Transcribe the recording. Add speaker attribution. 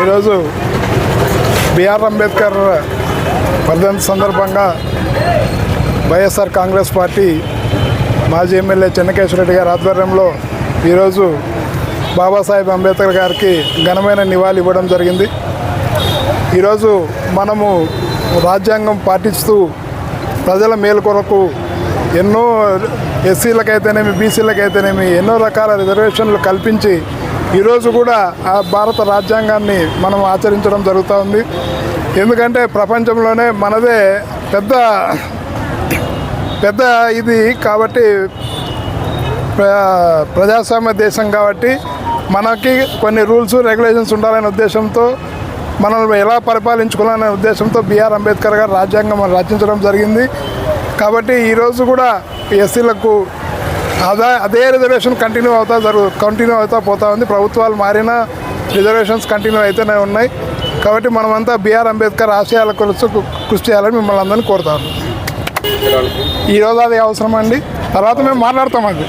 Speaker 1: ఈరోజు బిఆర్ అంబేద్కర్ వర్ధంతి సందర్భంగా వైఎస్ఆర్ కాంగ్రెస్ పార్టీ మాజీ ఎమ్మెల్యే చెన్నకేశ్వరరెడ్డి గారి ఆధ్వర్యంలో ఈరోజు బాబాసాహెబ్ అంబేద్కర్ గారికి ఘనమైన నివాళి ఇవ్వడం జరిగింది. ఈరోజు మనము రాజ్యాంగం పాటిస్తూ ప్రజల మేలు కొరకు ఎన్నో ఎస్సీలకైతేనేమి బీసీలకైతేనేమి ఎన్నో రకాల రిజర్వేషన్లు కల్పించి ఈరోజు కూడా ఆ భారత రాజ్యాంగాన్ని మనం ఆచరించడం జరుగుతూ ఉంది. ఎందుకంటే ప్రపంచంలోనే మనదే పెద్ద ఇది కాబట్టి ప్రజాస్వామ్య దేశం కాబట్టి మనకి కొన్ని రూల్స్ రెగ్యులేషన్స్ ఉండాలనే ఉద్దేశంతో మనల్ని ఎలా పరిపాలించుకోవాలనే ఉద్దేశంతో బిఆర్ అంబేద్కర్ గారు రాజ్యాంగం రచించడం జరిగింది. కాబట్టి ఈరోజు కూడా ఎస్సీలకు అదే రిజర్వేషన్ కంటిన్యూ అవుతా పోతా ఉంది. ప్రభుత్వాలు మారినా రిజర్వేషన్స్ కంటిన్యూ అయితేనే ఉన్నాయి. కాబట్టి మనమంతా బిఆర్ అంబేద్కర్ ఆశయాల కోసం కృషి చేయాలని మిమ్మల్ని అందరినీ కోరుతాను. ఈరోజు అది అవసరం అండి, తర్వాత మేము మాట్లాడతాం అది.